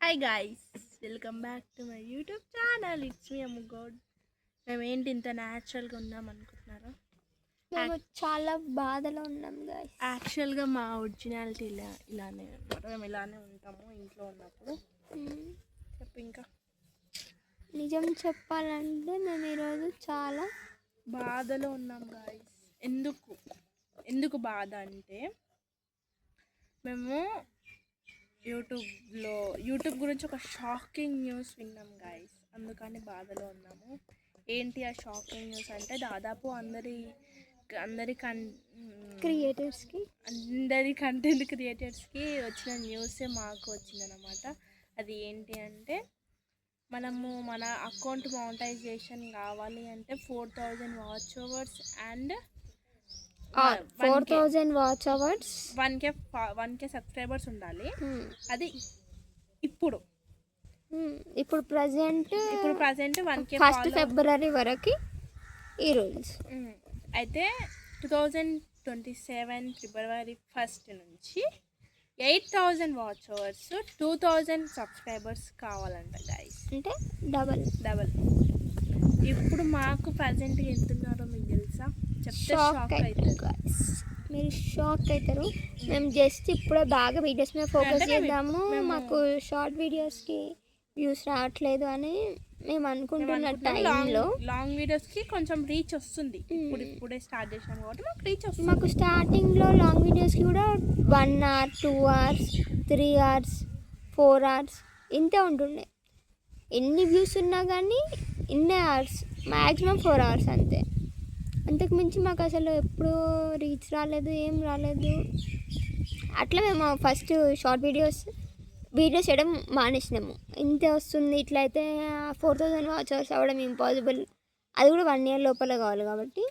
Hi guys, welcome back to my YouTube channel. It's me అమ్ముగోడ్. మేము ఏంటి ఇంత న్యాచురల్గా ఉన్నాం అనుకుంటున్నారా? మేము చాలా బాధలో ఉన్నాం గాయ్స్. యాక్చువల్గా మా ఒరిజినాలిటీ ఇలానే అనమాట. మేము ఇలానే ఉంటాము ఇంట్లో ఉన్నప్పుడు. చెప్పు ఇంకా. నిజం చెప్పాలంటే మేము ఈరోజు చాలా బాధలో ఉన్నాం గాయ్స్. ఎందుకు బాధ అంటే మేము యూట్యూబ్ గురించి ఒక షాకింగ్ న్యూస్ విన్నాం గాయస్. అందుకని బాధలో ఉన్నాము. ఏంటి ఆ షాకింగ్ న్యూస్ అంటే దాదాపు అందరి కంటెంట్ క్రియేటర్స్కి వచ్చిన న్యూసే మాకు వచ్చిందనమాట. అది ఏంటి అంటే మనము మన అకౌంట్ మానిటైజేషన్ కావాలి అంటే 4000 watch hours and 4000 watch hours 1K subscribers ఉండాలి. అది ఇప్పుడు ప్రజెంట్ 1K ఫస్ట్ ఫిబ్రవరి వరకు ఈరోజు. అయితే 2027 ఫిబ్రవరి 1 నుంచి 8000 వాచ్ అవర్స్ 2000 సబ్స్క్రైబర్స్ కావాలంట గైస్. అంటే డబల్. ఇప్పుడు మాకు ప్రజెంట్ ఎంత ఉన్నారో మీకు తెలుసా? చెప్తే మీరు షాక్ అవుతారు. మేము జస్ట్ ఇప్పుడే బాగా వీడియోస్ మీద ఫోకస్ చేద్దాము, మాకు షార్ట్ వీడియోస్కి వ్యూస్ రావట్లేదు అని మేము అనుకుంటున్న టైంలో లాంగ్ వీడియోస్కి కొంచెం రీచ్ వస్తుంది. ఇప్పుడే స్టార్ట్ చేసినాం కాబట్టి మాకు రీచ్ వస్తుంది. మాకు స్టార్టింగ్లో లాంగ్ వీడియోస్కి కూడా 1 hour 2 hours 3 hours 4 hours ఇంతే ఉంటుండే. ఎన్ని వ్యూస్ ఉన్నా కానీ ఇన్నే అవర్స్, మ్యాక్సిమం 4 hours అంతే. అంతకుమించి మాకు అసలు ఎప్పుడూ రీచ్ రాలేదు, ఏం రాలేదు. అట్లా మేము ఫస్ట్ షార్ట్ వీడియోస్ చేయడం మానేసినాము. ఇంతే వస్తుంది, ఇట్లయితే 4000 వాచ్ అవర్స్ అవ్వడం ఇంపాసిబుల్. అది కూడా 1 year లోపల కావాలి కాబట్టి.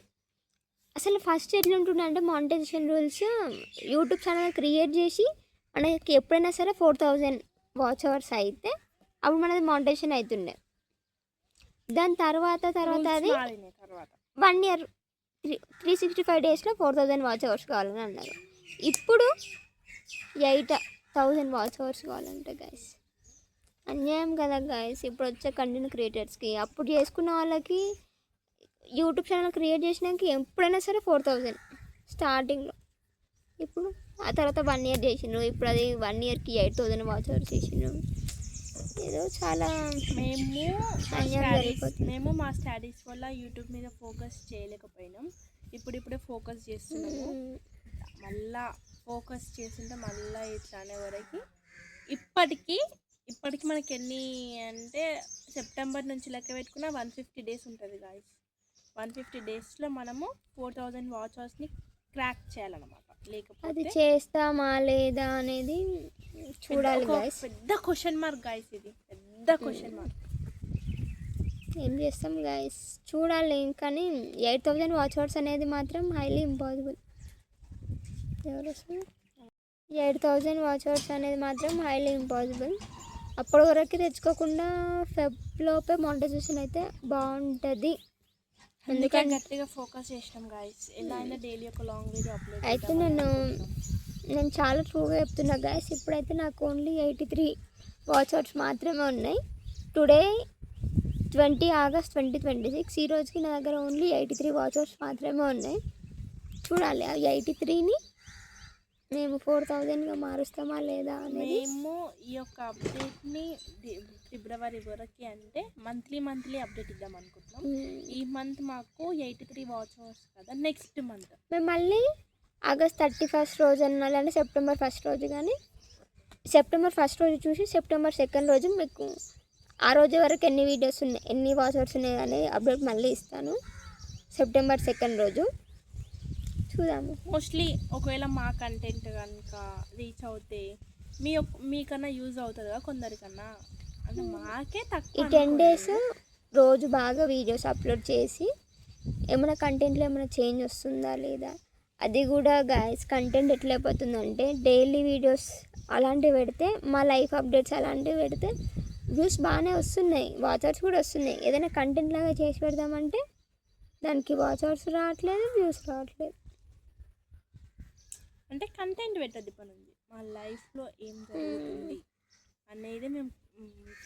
అసలు ఫస్ట్ ఎట్లుంటుండే అంటే monetization rules, YouTube channel create చేసి మనకి ఎప్పుడైనా సరే 4000 వాచ్ అవర్స్ అయితే అప్పుడు మనది మానిటైజేషన్ అవుతుండే. దాని తర్వాత అది 1 year 365 daysలో 4000 వాచ్ అవర్స్ కావాలని అన్నారు. ఇప్పుడు 8000 వాచ్ అవర్స్ కావాలంటే గైస్. అన్యాయం కదా గైస్. ఇప్పుడు వచ్చే కంటెంట్ క్రియేటర్స్కి, అప్పుడు చేసుకున్న వాళ్ళకి యూట్యూబ్ ఛానల్ క్రియేట్ చేసినాక ఎప్పుడైనా సరే 4000 స్టార్టింగ్లో. ఇప్పుడు ఆ తర్వాత 1 year చేసిండ్రు. ఇప్పుడు అది 1 yearకి 8000 వాచ్ అవర్స్ చేసిండ్రు. ఏదో చాలా మేము మా స్టడీస్ వల్ల యూట్యూబ్ మీద ఫోకస్ చేయలేకపోయినాం. ఇప్పుడిప్పుడే ఫోకస్ చేస్తున్నాము. మళ్ళా ఫోకస్ చేస్తుంటే మళ్ళీ ఇట్లా అనే వరకు ఇప్పటికీ మనకి ఎన్ని అంటే సెప్టెంబర్ నుంచి లెక్క పెట్టుకున్న 150 days ఉంటుంది గాయస్. 150 daysలో మనము 4000 వాచ్ అవర్స్ని క్రాక్ చేయాలన్నమాట. లేకపోతే అది చేస్తామా లేదా అనేది చూడాలి గైస్. పెద్ద క్వశ్చన్ మార్క్ గైస్, ఇది పెద్ద క్వశ్చన్ మార్క్. ఏం చేస్తాం గైస్, చూడాలి. కానీ 8000 వాచ్ అవర్స్ అనేది మాత్రం హైలీ ఇంపాసిబుల్. 8000 వాచ్ అవర్స్ అనేది మాత్రం హైలీ ఇంపాసిబుల్. అప్పటి వరకు తెచ్చుకోకుండా ఫెబ్లోపే మానిటైజేషన్ అయితే బాగుంటుంది. ఎందుకంటే గట్టిగా ఫోకస్ చేసినాం గైస్. ఎలా అయినా డైలీ ఒక లాంగ్ వీడియో అప్లోడ్ అయితే నేను చాలా ట్రూగా చెప్తున్నా గైస్. ఇప్పుడైతే నాకు ఓన్లీ 83 వాచ్ అవర్స్ మాత్రమే ఉన్నాయి. Today 20 August 2026. ఈ రోజుకి నా దగ్గర ఓన్లీ 83 వాచ్ అవర్స్ మాత్రమే ఉన్నాయి. చూడాలి ఆ 83ని మేము 4000గా మారుస్తామా లేదా అనేది. మేము ఈ యొక్క అప్డేట్ని ఫిబ్రవరి వరకు అంటే మంత్లీ అప్డేట్ ఇద్దాం అనుకుంటున్నాం. ఈ మంత్ మాకు 83 వాచ్ అవర్స్ కదా. నెక్స్ట్ మంత్ మేము మళ్ళీ August 31st రోజు అన్నా, లేదంటే September 1st రోజు, కానీ September 1st రోజు చూసి September 2nd రోజు మీకు ఆ రోజు వరకు ఎన్ని వీడియోస్ ఉన్నాయి, ఎన్ని వాచ్ అవర్స్ ఉన్నాయి అనేది అప్డేట్ మళ్ళీ ఇస్తాను. September 2nd రోజు చూద్దాము. మోస్ట్లీ ఒకవేళ మా కంటెంట్ కనుక రీచ్ అవుతే మీకన్నా యూజ్ అవుతుంది కదా కొందరికన్నా. అంటే మాకే తక్కువ. ఈ 10 days రోజు బాగా వీడియోస్ అప్లోడ్ చేసి ఏమైనా కంటెంట్లో ఏమైనా చేంజ్ వస్తుందా లేదా, అది కూడా గైస్. కంటెంట్ ఎట్లయిపోతుందంటే డైలీ వీడియోస్ అలాంటివి పెడితే, మా లైఫ్ అప్డేట్స్ అలాంటివి పెడితే వ్యూస్ బాగానే వస్తున్నాయి, వాచ్ అవర్స్ కూడా వస్తున్నాయి. ఏదైనా కంటెంట్ లాగా చేసి పెడదామంటే దానికి వాచ్ అవర్స్ రావట్లేదు, వ్యూస్ రావట్లేదు. అంటే కంటెంట్ పెట్టద్దు పని ఉంది. మా లైఫ్లో ఏం జరుగుతుంది అనేది మేము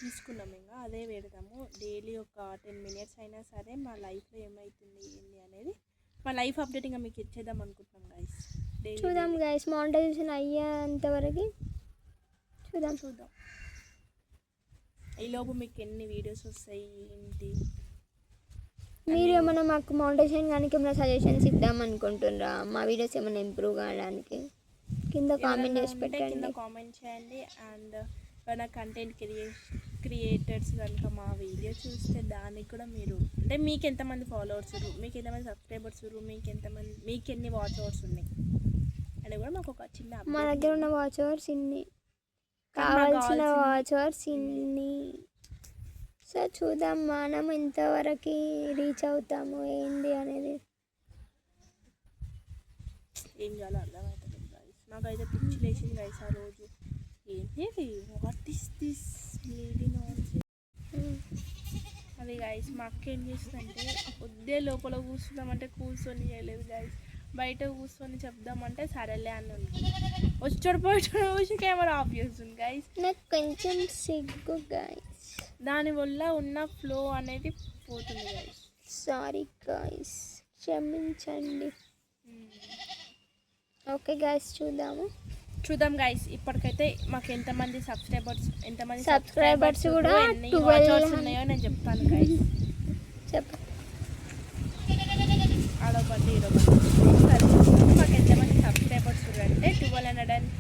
తీసుకున్నాం, ఇంకా అదే పెడతాము. డైలీ ఒక 10 minutes అయినా సరే మా లైఫ్లో ఏమవుతుంది ఏంటి అనేది మా లైఫ్ అప్డేట్ ఇంకా మీకు ఇచ్చేద్దాం అనుకుంటున్నాం గైస్. చూద్దాం గైస్, మానిటైజేషన్ అయ్యేంత వరకు చూద్దాం. ఈలోపు మీకు ఎన్ని వీడియోస్ వస్తాయి ఏంటి, మీరు ఏమైనా మాకు మానిటైజేషన్ కానీ ఏమైనా సజెషన్స్ ఇద్దాం అనుకుంటున్నారా, మా వీడియోస్ ఏమైనా ఇంప్రూవ్ కావడానికి కింద కామెంట్ చేసి పెట్టండి. కింద కామెంట్ చేయండి. అండ్ ఏమైనా కంటెంట్ క్రియేటర్స్ కనుక మా వీడియో చూస్తే దానికి కూడా మీరు అంటే మీకు ఎంతమంది ఫాలోవర్స్, మీకు ఎంతమంది సబ్స్క్రైబర్స్, మీకు ఎన్ని వాచ్ అవర్స్ ఉన్నాయి అని కూడా మాకు ఒక చిన్న మా దగ్గర ఉన్న వాచ్ అవర్స్ ఇన్ని, కావాల్సిన వాచ్ అవర్స్ ఇన్ని. సో చూద్దాం మనం ఎంతవరకు రీచ్ అవుతాము ఏంది అనేది. ఏం చేయాలో అర్థమవుతుంది గైస్. నాకైతే పిచ్చి లేచింది గైస్ ఆ రోజు. ఏంటి వాట్ ఈస్ దిస్ లేడీ అది గైస్. మా అక్క ఏం చేస్తుందంటే పొద్దే లోపల కూర్చుందామంటే కూర్చొని చేయలేదు గైస్. బయట కూర్చొని చెప్దామంటే సరేలే అని ఉంటుంది. వచ్చి కెమెరా ఆఫ్ చేస్తుంది గైస్. నాకు కొంచెం సిగ్గు గైస్, దానివల్ల ఉన్న ఫ్లో అనేది పోతుంది గైస్. సారీ గైస్, క్షమించండి. ఓకే గైస్, చూద్దాం గైస్. ఇప్పటికైతే మాకు ఎంతమంది సబ్స్క్రైబర్స్ కూడా ఎన్ని వాచర్స్ ఉన్నాయో నేను చెప్తాను గైస్. చెప్పు ఆడోబండి సరే. మాకు ఎంతమంది సబ్స్క్రైబర్స్ అంటే 1228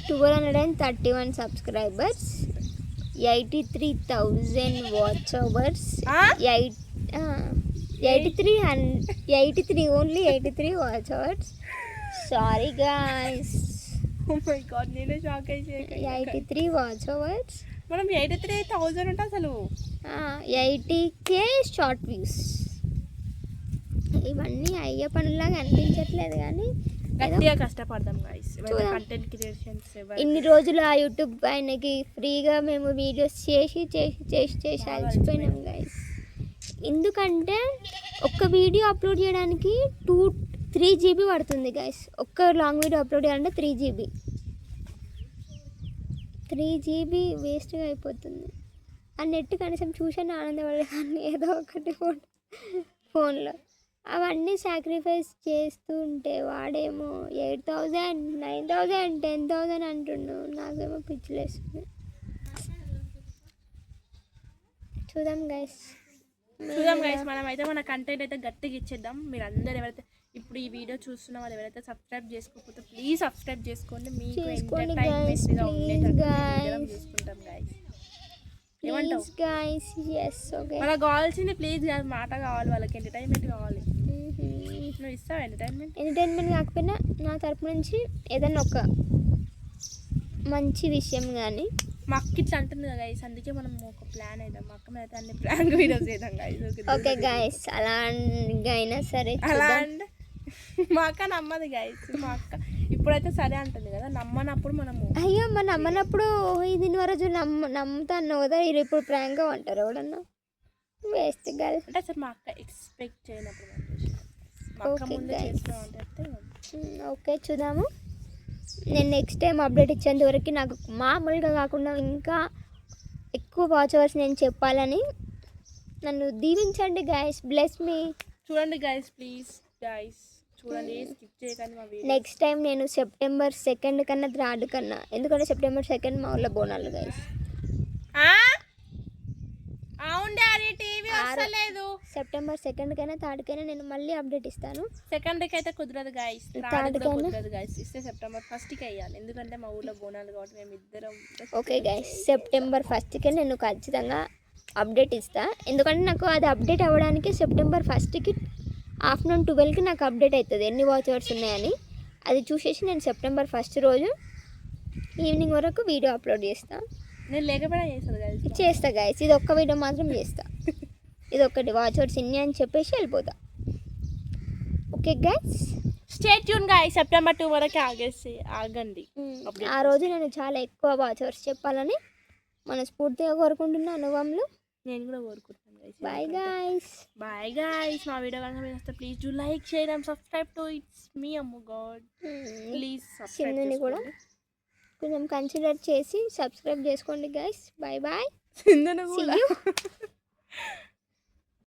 1231 subscribers, 83,000 watch hours, 83 only 83 watch hours. Sorry guys, oh my God, నేనే షాక్ అయిపోయాను. 83 వాచ్ అవర్స్, మనం 83,000 ఉంటే అసలు 80K షార్ట్ వ్యూస్. ఇవన్నీ అయ్యే పనులాగా అనిపించట్లేదు కానీ గట్టిగా కష్టపడదాం గైస్. కంటెంట్ క్రియేషన్స్ ఇన్ని రోజులు ఆ యూట్యూబ్ ఆయనకి ఫ్రీగా మేము వీడియోస్ చేసి అలసిపోయినాం గైస్. ఎందుకంటే ఒక్క వీడియో అప్లోడ్ చేయడానికి 3 GB పడుతుంది గైస్. ఒక్క లాంగ్ వీడియో అప్లోడ్ చేయాలంటే 3 GB వేస్ట్గా అయిపోతుంది. ఆ నెట్ కనీసం చూసాను ఆనందపడేదాన్ని ఏదో ఒకటి ఫోన్లో. అవన్నీ సాక్రిఫైస్ చేస్తూ ఉంటే వాడేమో 8,000, 9,000, 10,000 అంటున్నాడు. నాకేమో పిచ్చిలేస్తుంది. చూద్దాం గైస్, మనమైతే మన కంటెంట్ అయితే గట్టిగా ఇచ్చేద్దాం. మీరు అందరు ఎవరైతే ఇప్పుడు ఈ వీడియో చూస్తున్న వాళ్ళు ఎవరైతే సబ్స్క్రైబ్ చేసుకోకపోతే ప్లీజ్ సబ్స్క్రైబ్ చేసుకోండి. మీకు ఎంటర్టైన్మెంట్గా ఉండేటట్టు చూసుకుంటాం గైస్. ఏమంటావు గైస్? yes, okay. మనకు కావాల్సింది ప్లీజ్ కాదు, మాట కావాలి. వాళ్ళకి ఎంటర్టైన్మెంట్ కావాలి. నువ్వు ఇస్తావు ఎంటర్టైన్మెంట్ కాకపోయినా నా తరపు నుంచి ఏదైనా ఒక మంచి విషయం కానీ. మా అక్క ఇట్లా అంటుంది కదా గైస్, అందుకే మనం ఒక ప్లాన్ వేద్దాం. మా అక్క మీద అన్ని ప్రాంక్ వీడియోస్ వేద్దాం గైస్. ఓకే గైస్, అలా అయినా సరే. అలా అంటే మా అక్క నమ్మదు గైస్. మా అక్క ఇప్పుడైతే సరే అంటుంది కదా, నమ్మనప్పుడు మనము అయ్యో మా నమ్మనప్పుడు దీని వరకు నమ్ముతా అన్నావు కదా, ఇది ఇప్పుడు ప్రాంక్ అంటారు ఎవడన్నా వేస్ట్ గర్ల్ అంటే అసలు మా అక్క ఎక్స్పెక్ట్ చేయనప్పుడు మా అక్క ముందు చేస్తామంటే. ఓకే చూద్దాము. నేను నెక్స్ట్ టైం అప్డేట్ ఇచ్చేంత వరకు నాకు మామూలుగా కాకుండా ఇంకా ఎక్కువ వాచ్ అవర్స్ నేను చెప్పాలని నన్ను దీవించండి గైస్. Bless me. చూడండి గైస్, ప్లీజ్ గైస్ చూడండి, స్కిప్ చేయకండి మా వీడియో. నెక్స్ట్ టైం నేను September 2 కన్నా 3 కన్నా, ఎందుకంటే September 2 మా ఊళ్ళో బోనాలు గైస్. అవును డాడీ, టీవీ వస్తలేదు. September 2 కైనా 3 కైనా నేను మళ్ళీ అప్డేట్ ఇస్తాను. 2కి అయితే కుదరదు గైస్, 3కి కుదరదు గైస్. ఇస్తే September 1కి వేయాలి, ఎందుకంటే మా ఊళ్ళో బోనాలు కాబట్టి మేము ఇద్దరం. ఓకే గైస్, September 1కి నేను ఖచ్చితంగా అప్డేట్ ఇస్తాను. ఎందుకంటే నాకు అది అప్డేట్ అవ్వడానికి September 1కి ఆఫ్టర్నూన్ 12కి నాకు అప్డేట్ అవుతుంది ఎన్ని వాచ్ అవర్స్ ఉన్నాయని. అది చూసేసి నేను September 1 రోజు ఈవినింగ్ వరకు వీడియో అప్లోడ్ చేస్తాను. నేను లేకపోయినా చేస్తా గైస్. ఇది ఒక్క వీడియో మాత్రం చేస్తా. ఇది ఒక్కటి వాచ్ అవర్స్ ఇన్ని అని చెప్పేసి వెళ్ళిపోతా. Okay guys, stay tune guys. September 2 వరకు ఆగండి. ఆ రోజు నేను చాలా ఎక్కువ వాచ్ అవర్స్ చెప్పాలని మనస్ఫూర్తిగా కోరుకుంటున్నాను. అనుభవంలో నేను కూడా కోరుకుంటున్నాను. Bye guys. Bye guys. మా వీడియో కనుక మీకు వస్తే please do like share and subscribe to it's me Ammu గాడ్. ప్లీజ్ సబ్స్క్రైబ్ సింధుని కూడా కొంచెం కన్సిడర్ చేసి సబ్స్క్రైబ్ చేసుకోండి గైస్. Bye bye. సింధుని కూడా